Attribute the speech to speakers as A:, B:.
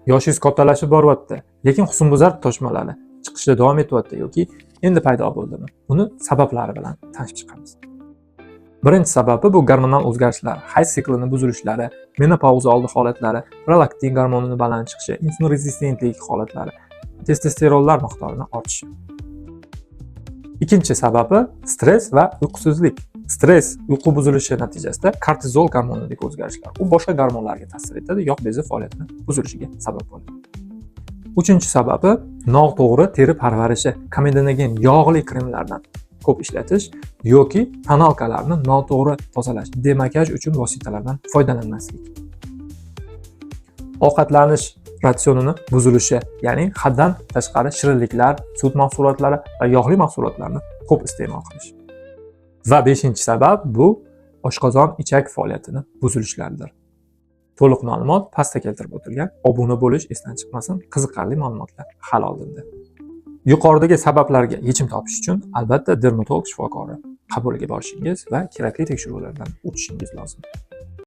A: Yoshingiz kattalashib boryapti, lekin husnbuzar toshmalari chiqishda davom etyapti yoki endi paydo bo'ldimi? Uni sabablari bilan tanishib chiqamiz. Birinchi sababi bu gormonal o'zgarishlar, hayz siklini buzilishlari, menopauza oldi holatlari, prolaktin gormonining baland chiqishi, insulin rezistentlik holatlari, testosteronlar miqdorining ortishi. Ikkinchi sababi stress va uyqusizlik. Stress, uyqu buzilishi natijasida kortizol gormonidagi o'zgarishlar, u boshqa gormonlarga ta'sir etadi, yog' bezi faoliyatining buzilishiga sabab bo'ladi. Uchinchi sababi noto'g'ri teri parvarishi, komedinogen yog'li kremlardan ko'p ishlatish yoki tonalkalarni noto'g'ri tozalash, demakiyaj uchun vositalardan foydalanmaslik. Ovqatlanish ratsionini buzilishi, ya'ni haddan tashqari shirinliklar, sut mahsulotlari va yog'li mahsulotlarni ko'p iste'mol qilish. Va beshinchi sabab bu oshqozon ichak faoliyatini buzilishlaridir. To'liq ma'lumot pastda keltirib o'tilgan. Obuna bo'lish esdan chiqmasin, qiziqarli ma'lumotlar hal oldinda. Yuqoridagi sabablarga yechim topish uchun albatta dermatolog shifokori qabuliga borishingiz va kerakli tekshiruvlardan o'tishingiz lozim.